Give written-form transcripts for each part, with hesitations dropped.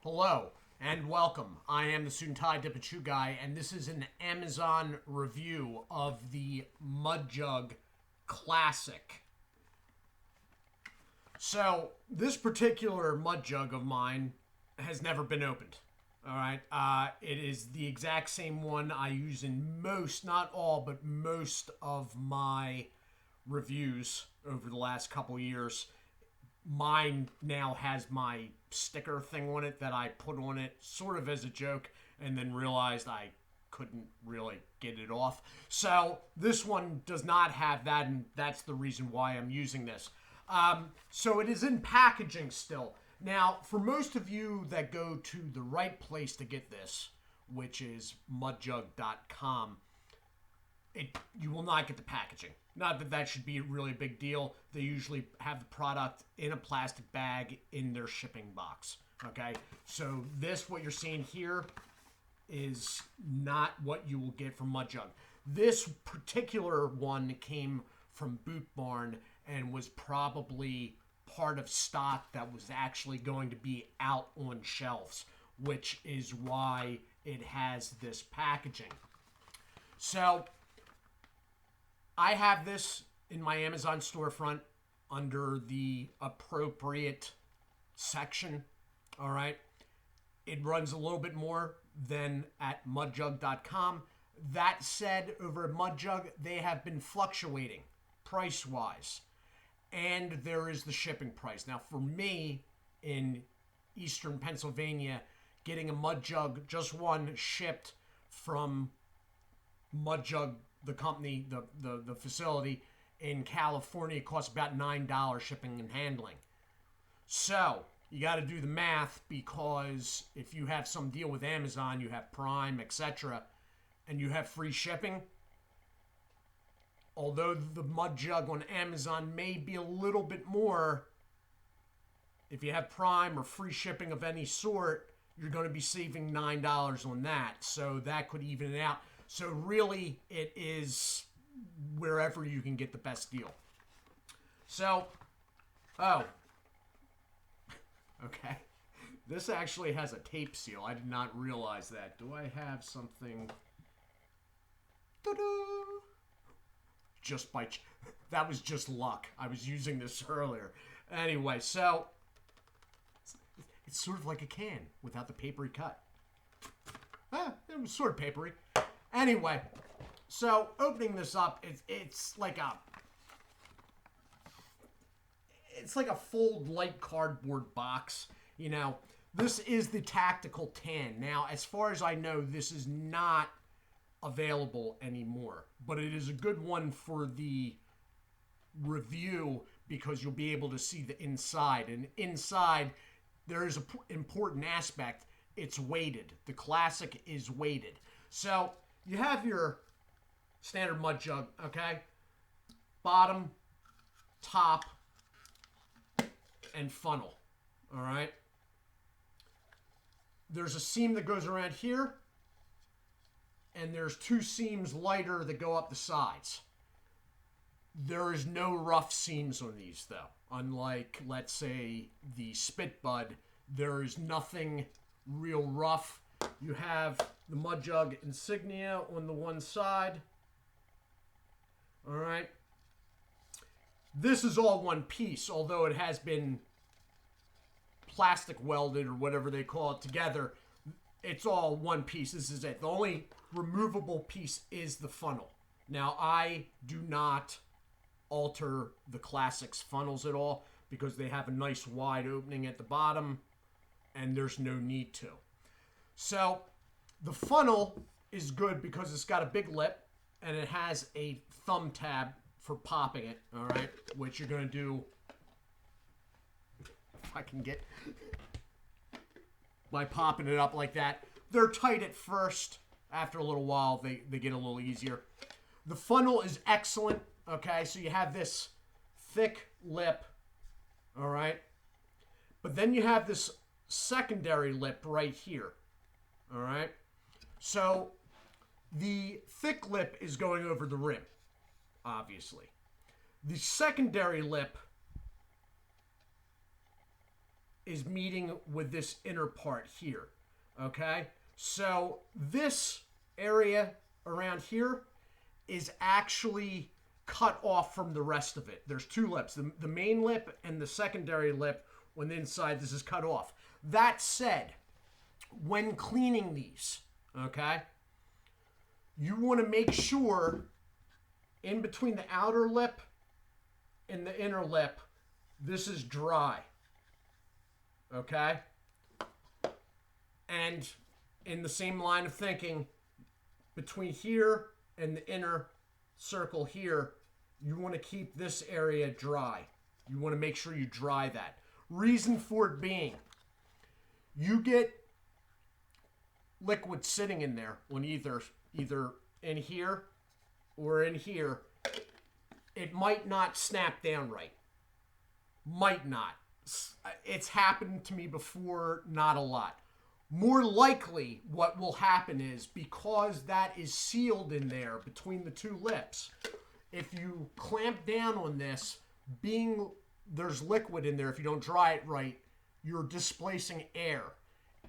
Hello and welcome. I am the Suit&Tie Dip&ChewGuy, and this is an Amazon review of the Mudjug Classic. So, this particular Mudjug of mine has never been opened. Alright, it is the exact same one I use in most, not all, but most of my reviews over the last couple years. Mine now has my sticker thing on it that I put on it sort of as a joke and then realized I couldn't really get it off. So this one does not have that, and that's the reason why I'm using this. So it is in packaging still. Now, for most of you that go to the right place to get this, which is Mudjug.com, you will not get the packaging. Not that that should be really a big deal. They usually have the product in a plastic bag in their shipping box. Okay? So this, what you're seeing here, is not what you will get from Mudjug. This particular one came from Boot Barn and was probably part of stock that was actually going to be out on shelves, which is why it has this packaging. So I have this in my Amazon storefront under the appropriate section. All right. It runs a little bit more than at mudjug.com. That said, over at Mudjug, they have been fluctuating price-wise. And there is the shipping price. Now, for me, in eastern Pennsylvania, getting a Mudjug, just one, shipped from Mudjug, the company, the facility in California, costs about $9 shipping and handling. So you got to do the math, because if you have some deal with Amazon, you have Prime, etc., and you have free shipping, although the Mudjug on Amazon may be a little bit more, if you have Prime or free shipping of any sort, you're going to be saving $9 on that. So that could even it out. So really, it is wherever you can get the best deal. So, okay. This actually has a tape seal. I did not realize that. Do I have something? Ta-da! That was just luck. I was using this earlier. Anyway, so it's sort of like a can without the papery cut. It was sort of papery. Anyway, so opening this up, it's like a fold light cardboard box. You know, this is the tactical tan. Now, as far as I know, this is not available anymore, but it is a good one for the review because you'll be able to see the inside. And inside, there is an important aspect. It's weighted. The Classic is weighted. So you have your standard Mudjug, okay? Bottom, top, and funnel, all right? There's a seam that goes around here, and there's two seams lighter that go up the sides. There is no rough seams on these, though. Unlike, let's say, the Spit Bud, there is nothing real rough. You have the Mudjug insignia on the one side. All right. This is all one piece, although it has been plastic welded or whatever they call it together. It's all one piece. This is it. The only removable piece is the funnel. Now, I do not alter the Classic's funnels at all because they have a nice wide opening at the bottom, and there's no need to. So the funnel is good because it's got a big lip and it has a thumb tab for popping it, all right, which you're going to do, if I can get, by popping it up like that. They're tight at first. After a little while, they get a little easier. The funnel is excellent, okay, so you have this thick lip, all right, but then you have this secondary lip right here. All right. So the thick lip is going over the rim, obviously. The secondary lip is meeting with this inner part here. Okay? So this area around here is actually cut off from the rest of it. There's two lips, the main lip and the secondary lip. When inside, this is cut off. That said, when cleaning these, okay, you want to make sure in between the outer lip and the inner lip, this is dry, okay? And in the same line of thinking, between here and the inner circle here, you want to keep this area dry. You want to make sure you dry that. Reason for it being, you get liquid sitting in there on either in here or in here. It might not snap down right. Might not. It's happened to me before, not a lot. More likely, what will happen is, because that is sealed in there between the two lips, if you clamp down on this, being there's liquid in there, if you don't dry it right, you're displacing air.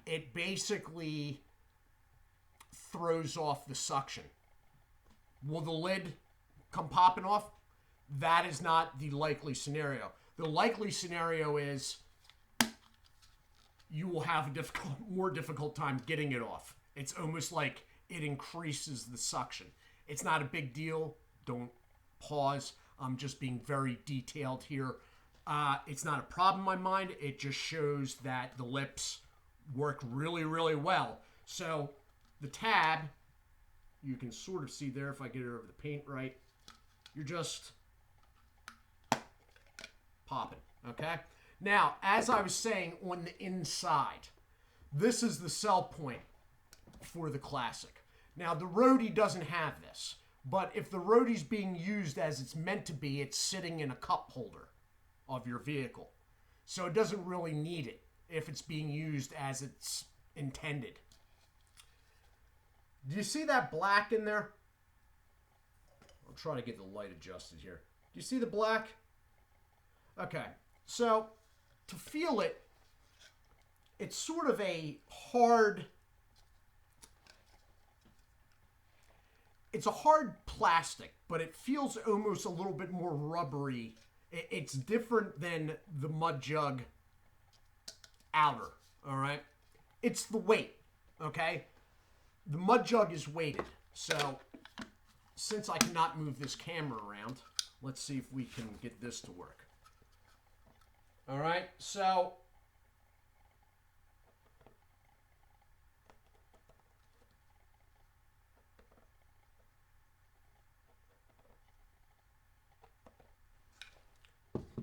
It basically throws off the suction. Will the lid come popping off? That is not the likely scenario. The likely scenario is you will have a more difficult time getting it off. It's almost like it increases the suction. It's not a big deal. Don't pause. I'm just being very detailed here. It's not a problem in my mind. It just shows that the lips work really, really well. So the tab, you can sort of see there if I get it over the paint right. You're just popping, okay? Now, as I was saying, on the inside, this is the sell point for the Classic. Now, the Roadie doesn't have this, but if the Roadie's being used as it's meant to be, it's sitting in a cup holder of your vehicle. So it doesn't really need it if it's being used as it's intended. Do you see that black in there? I'll try to get the light adjusted here. Do you see the black? Okay, so to feel it, it's sort of a hard, it's a hard plastic, but it feels almost a little bit more rubbery. It's different than the Mudjug outer, all right? It's the weight, okay? The Mudjug is weighted, so since I cannot move this camera around, let's see if we can get this to work. All right, so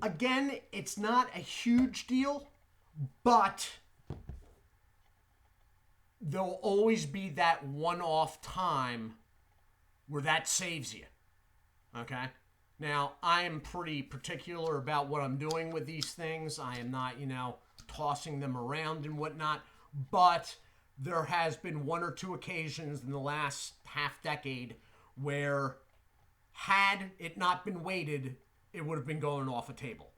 again, it's not a huge deal, but there'll always be that one-off time where that saves you, okay? Now, I am pretty particular about what I'm doing with these things. I am not, tossing them around and whatnot, but there has been one or two occasions in the last half decade where, had it not been weighted, it would have been going off a table.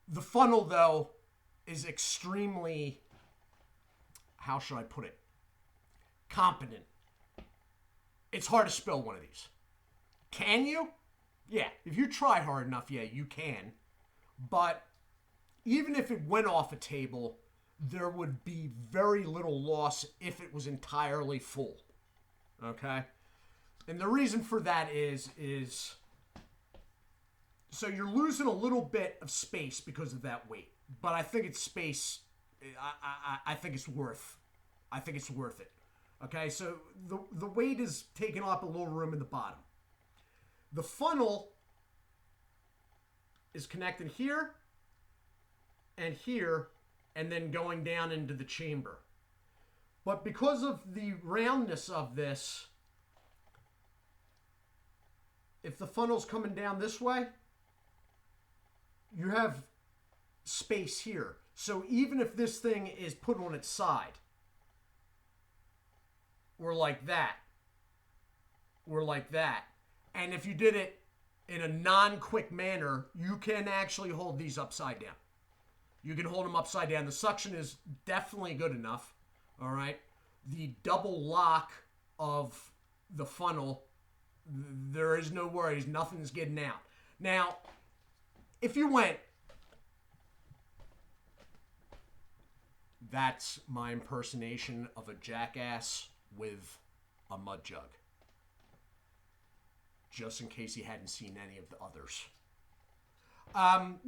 The funnel, though, is extremely, how should I put it, competent. It's hard to spill one of these. Can you? Yeah, if you try hard enough, yeah, you can. But even if it went off a table, there would be very little loss if it was entirely full. Okay? And the reason for that is so you're losing a little bit of space because of that weight. But I think it's space, I think it's worth. I think it's worth it. Okay, so the weight is taking up a little room in the bottom. The funnel is connected here and then going down into the chamber. But because of the roundness of this, if the funnel's coming down this way, you have space here. So even if this thing is put on its side, or like that, and if you did it in a non-quick manner, you can actually hold these upside down. You can hold them upside down. The suction is definitely good enough. All right. The double lock of the funnel, there is no worries. Nothing's getting out. Now, if you went, that's my impersonation of a jackass with a mud jug. Just in case you hadn't seen any of the others.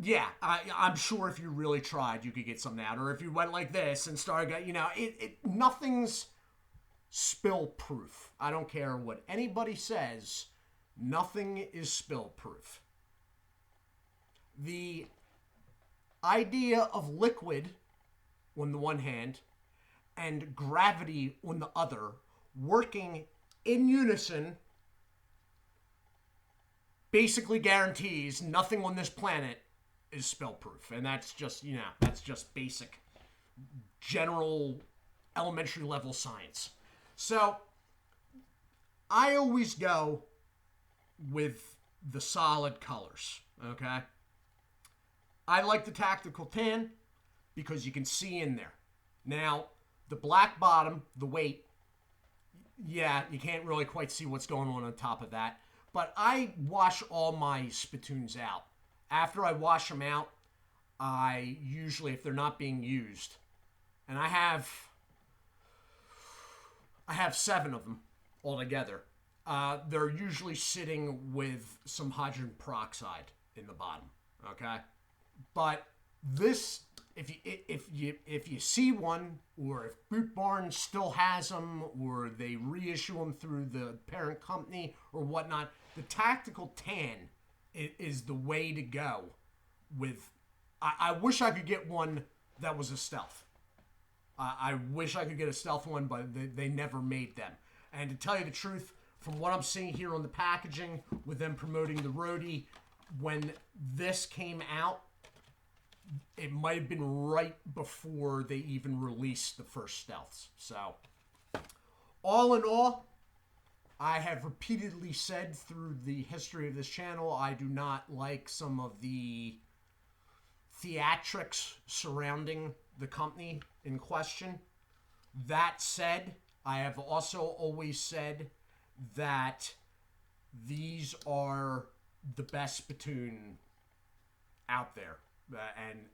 Yeah, I'm sure if you really tried, you could get something out. Or if you went like this and started, nothing's spill proof. I don't care what anybody says. Nothing is spill proof. The idea of liquid on the one hand and gravity on the other working in unison basically guarantees nothing on this planet is spill proof. And that's just, that's just basic, general, elementary level science. So I always go with the solid colors, okay? I like the tactical tan because you can see in there. Now, the black bottom, the weight, yeah, you can't really quite see what's going on top of that. But I wash all my spittoons out. After I wash them out, I usually, if they're not being used, and I have 7 of them altogether. They're usually sitting with some hydrogen peroxide in the bottom. Okay, but this, if you see one, or if Boot Barn still has them, or they reissue them through the parent company or whatnot, the tactical tan is the way to go. With, I wish I could get one that was a stealth. I wish I could get a stealth one, but they never made them. And to tell you the truth, from what I'm seeing here on the packaging, with them promoting the roadie, when this came out, it might have been right before they even released the first stealths. So, all in all, I have repeatedly said through the history of this channel, I do not like some of the theatrics surrounding the company in question. That said, I have also always said that these are the best spittoon out there. And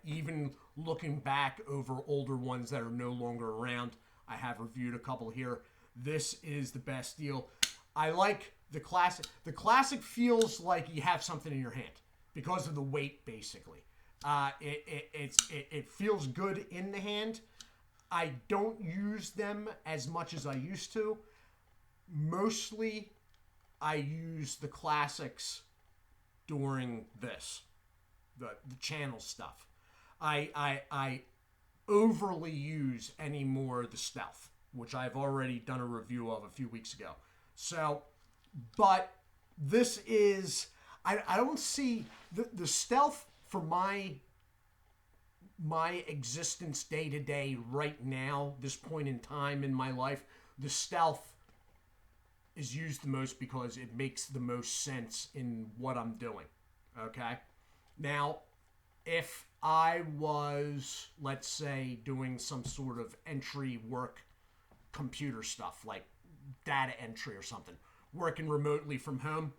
even looking back over older ones that are no longer around, I have reviewed a couple here. This is the best deal. I like the classic. The classic feels like you have something in your hand because of the weight, basically. It feels good in the hand. I don't use them as much as I used to. Mostly, I use the classics during this, the channel stuff. I overly use anymore the stealth, which I've already done a review of a few weeks ago. So, but this is, I don't see the stealth for my existence day to day right now, this point in time in my life. The stealth is used the most because it makes the most sense in what I'm doing. Okay? Now, if I was, let's say, doing some sort of entry work, computer stuff like data entry or something, working remotely from home,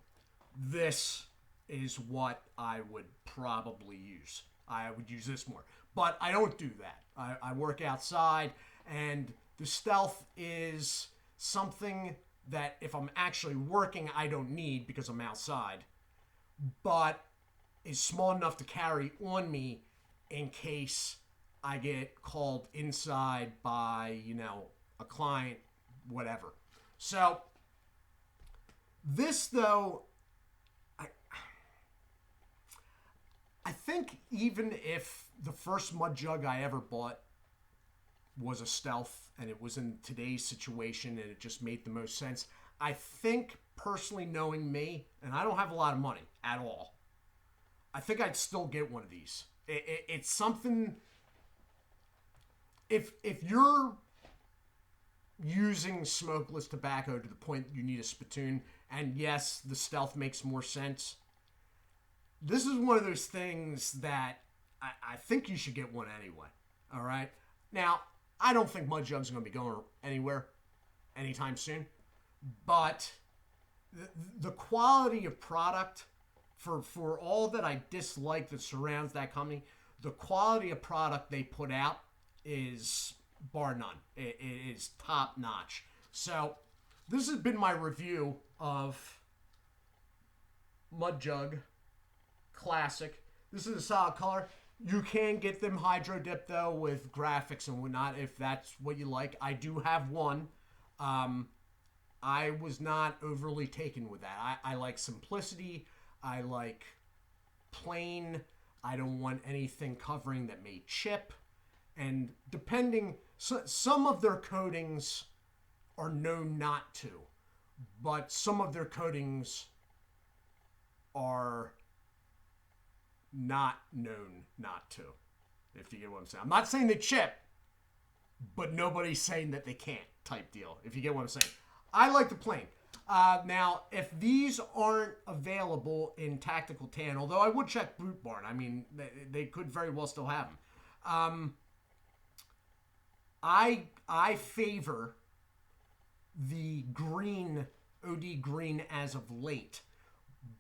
this is what I would probably use. I would use this more, but I don't do that. I work outside, and the stealth is something that if I'm actually working, I don't need because I'm outside, but is small enough to carry on me in case I get called inside by, a client, whatever. So this, though, I think even if the first Mudjug I ever bought was a stealth and it was in today's situation and it just made the most sense, I think, personally, knowing me, and I don't have a lot of money at all, I think I'd still get one of these. It's something, if you're using smokeless tobacco to the point that you need a spittoon, and yes, the stealth makes more sense, this is one of those things that I think you should get one anyway. All right. Now, I don't think Mudjug's going to be going anywhere anytime soon, but the quality of product for all that I dislike that surrounds that company, the quality of product they put out is bar none. It is top notch. So this has been my review of Mudjug Classic. This is a solid color. You can get them hydro dip though with graphics and whatnot if that's what you like. I do have one. I was not overly taken with that. I like simplicity. I like plain. I don't want anything covering that may chip. And some of their coatings are known not to, but some of their coatings are not known not to, if you get what I'm saying. I'm not saying they chip, but nobody's saying that they can't type deal, if you get what I'm saying. I like the plain. Now, if these aren't available in Tactical Tan, although I would check Boot Barn. I mean, they could very well still have them. I favor the green, OD green as of late.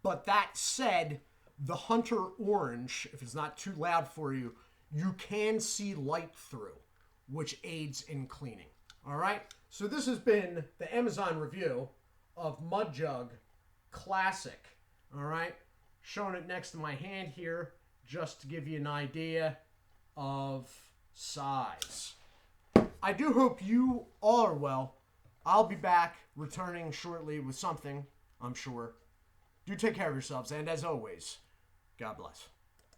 But that said, the Hunter Orange, if it's not too loud for you, you can see light through, which aids in cleaning. All right? So this has been the Amazon review of Mudjug Classic. All right? Showing it next to my hand here just to give you an idea of size. I do hope you all are well. I'll be back returning shortly with something, I'm sure. Do take care of yourselves, and as always, God bless.